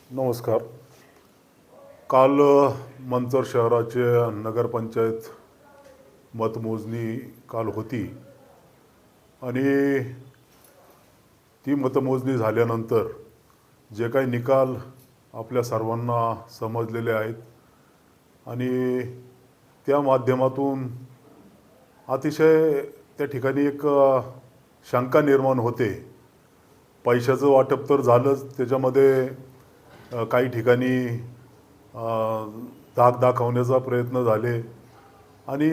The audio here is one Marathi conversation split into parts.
नमस्कार. काल मंचर शहराचे नगरपंचायत मतमोजणी काल होती आणि ती मतमोजणी झाल्यानंतर जे काही निकाल आपल्या सर्वांना समजलेले आहेत आणि त्या माध्यमातून अतिशय त्या ठिकाणी एक शंका निर्माण होते. पैशाचं वाटप तर झालंच, त्याच्यामध्ये काही ठिकाणी धाक दाखवण्याचा प्रयत्न झाले आणि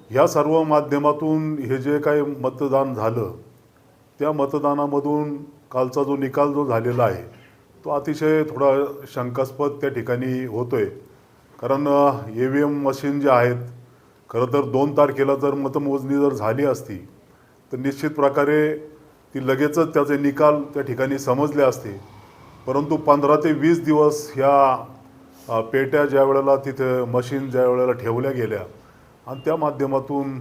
ह्या सर्व माध्यमातून हे जे काही मतदान झालं त्या मतदानामधून कालचा जो निकाल जो झालेला आहे तो अतिशय थोडा शंकास्पद त्या ठिकाणी होतोय. कारण EVM मशीन जे आहेत, खरं तर 2 तारखेला जर मतमोजणी जर झाली असती तर निश्चित प्रकारे ती लगेचच त्याचे निकाल त्या ठिकाणी समजले असते. परंतु 15 ते 20 दिवस ह्या पेट्या ज्या वेळेला तिथे मशीन ज्या वेळेला ठेवल्या गेल्या आणि त्या माध्यमातून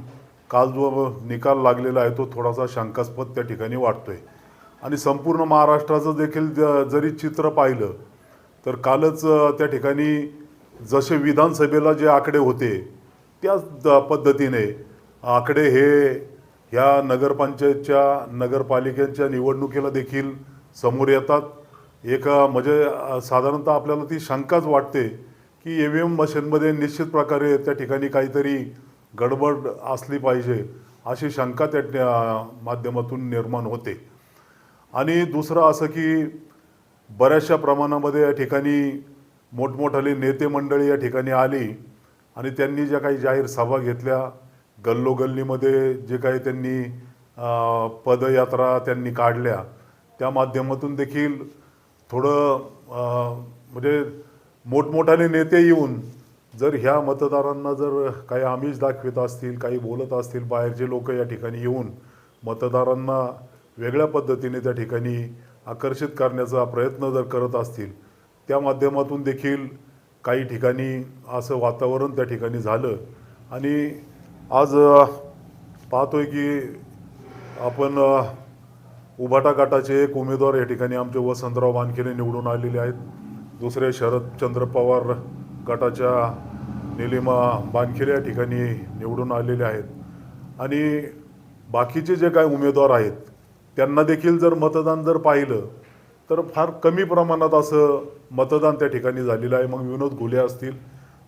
काल जो निकाल लागलेला आहे तो थोडासा शंकास्पद त्या ठिकाणी वाटतोय. आणि संपूर्ण महाराष्ट्राचं देखील जरी चित्र पाहिलं तर कालच त्या ठिकाणी जसे विधानसभेला जे आकडे होते त्याच पद्धतीने आकडे हे ह्या नगरपंचायतच्या नगरपालिकेच्या निवडणुकीला देखील समोर येतात. एक म्हणजे साधारणतः आपल्याला ती शंकाच वाटते की EVM मशीनमध्ये निश्चित प्रकारे त्या ठिकाणी काहीतरी गडबड असली पाहिजे अशी शंका त्या माध्यमातून निर्माण होते. आणि दुसरं असं की बऱ्याचशा प्रमाणामध्ये या ठिकाणी मोठमोठाले नेते मंडळी या ठिकाणी आली आणि त्यांनी ज्या काही जाहीर सभा घेतल्या, गल्लोगल्लीमध्ये जे काही त्यांनी पदयात्रा त्यांनी काढल्या, त्या माध्यमातून देखील थोडं म्हणजे मोठमोठाले नेते येऊन जर ह्या मतदारांना जर काही आमिष दाखवित असतील, काही बोलत असतील, बाहेरचे लोक या ठिकाणी येऊन मतदारांना वेगळ्या पद्धतीने त्या ठिकाणी आकर्षित करण्याचा प्रयत्न जर करत असतील, त्या माध्यमातून देखील काही ठिकाणी असं वातावरण त्या ठिकाणी झालं. आणि आज पाहतोय की आपण उभाटा गटाचे एक उमेदवार या ठिकाणी आमचे वसंतराव वानखेडे निवडून आलेले आहेत. दुसरे शरदचंद्र पवार गटाच्या निलिमा वानखेडे या ठिकाणी निवडून आलेले आहेत. आणि बाकीचे जे काही उमेदवार आहेत त्यांना देखील जर मतदान जर पाहिलं तर फार कमी प्रमाणात असं मतदान त्या ठिकाणी झालेलं आहे. मग विनोद घुले असतील,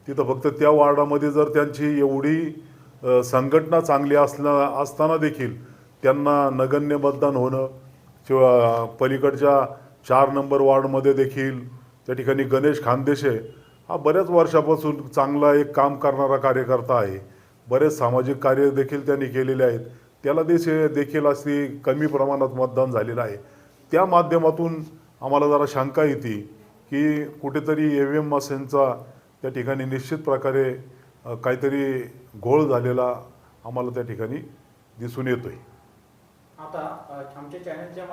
तिथं फक्त त्या वार्डामध्ये जर त्यांची एवढी संघटना चांगली असताना देखील त्यांना नगण्य मतदान होणं, किंवा पलीकडच्या 4 नंबर वार्डमध्ये देखील त्या ठिकाणी गणेश खानदेशे हा बऱ्याच वर्षापासून चांगला एक काम करणारा कार्यकर्ता आहे, बरेच सामाजिक कार्य देखील त्यांनी केलेले आहेत, त्याला देखील अशी कमी प्रमाणात मतदान झालेलं आहे. त्या माध्यमातून आम्हाला जरा शंका येते की कुठेतरी EVM मशीनचा त्या ठिकाणी निश्चित प्रकारे काहीतरी घोळ झालेला आम्हाला त्या ठिकाणी दिसून येतोय. आता आमच्या चॅनलच्या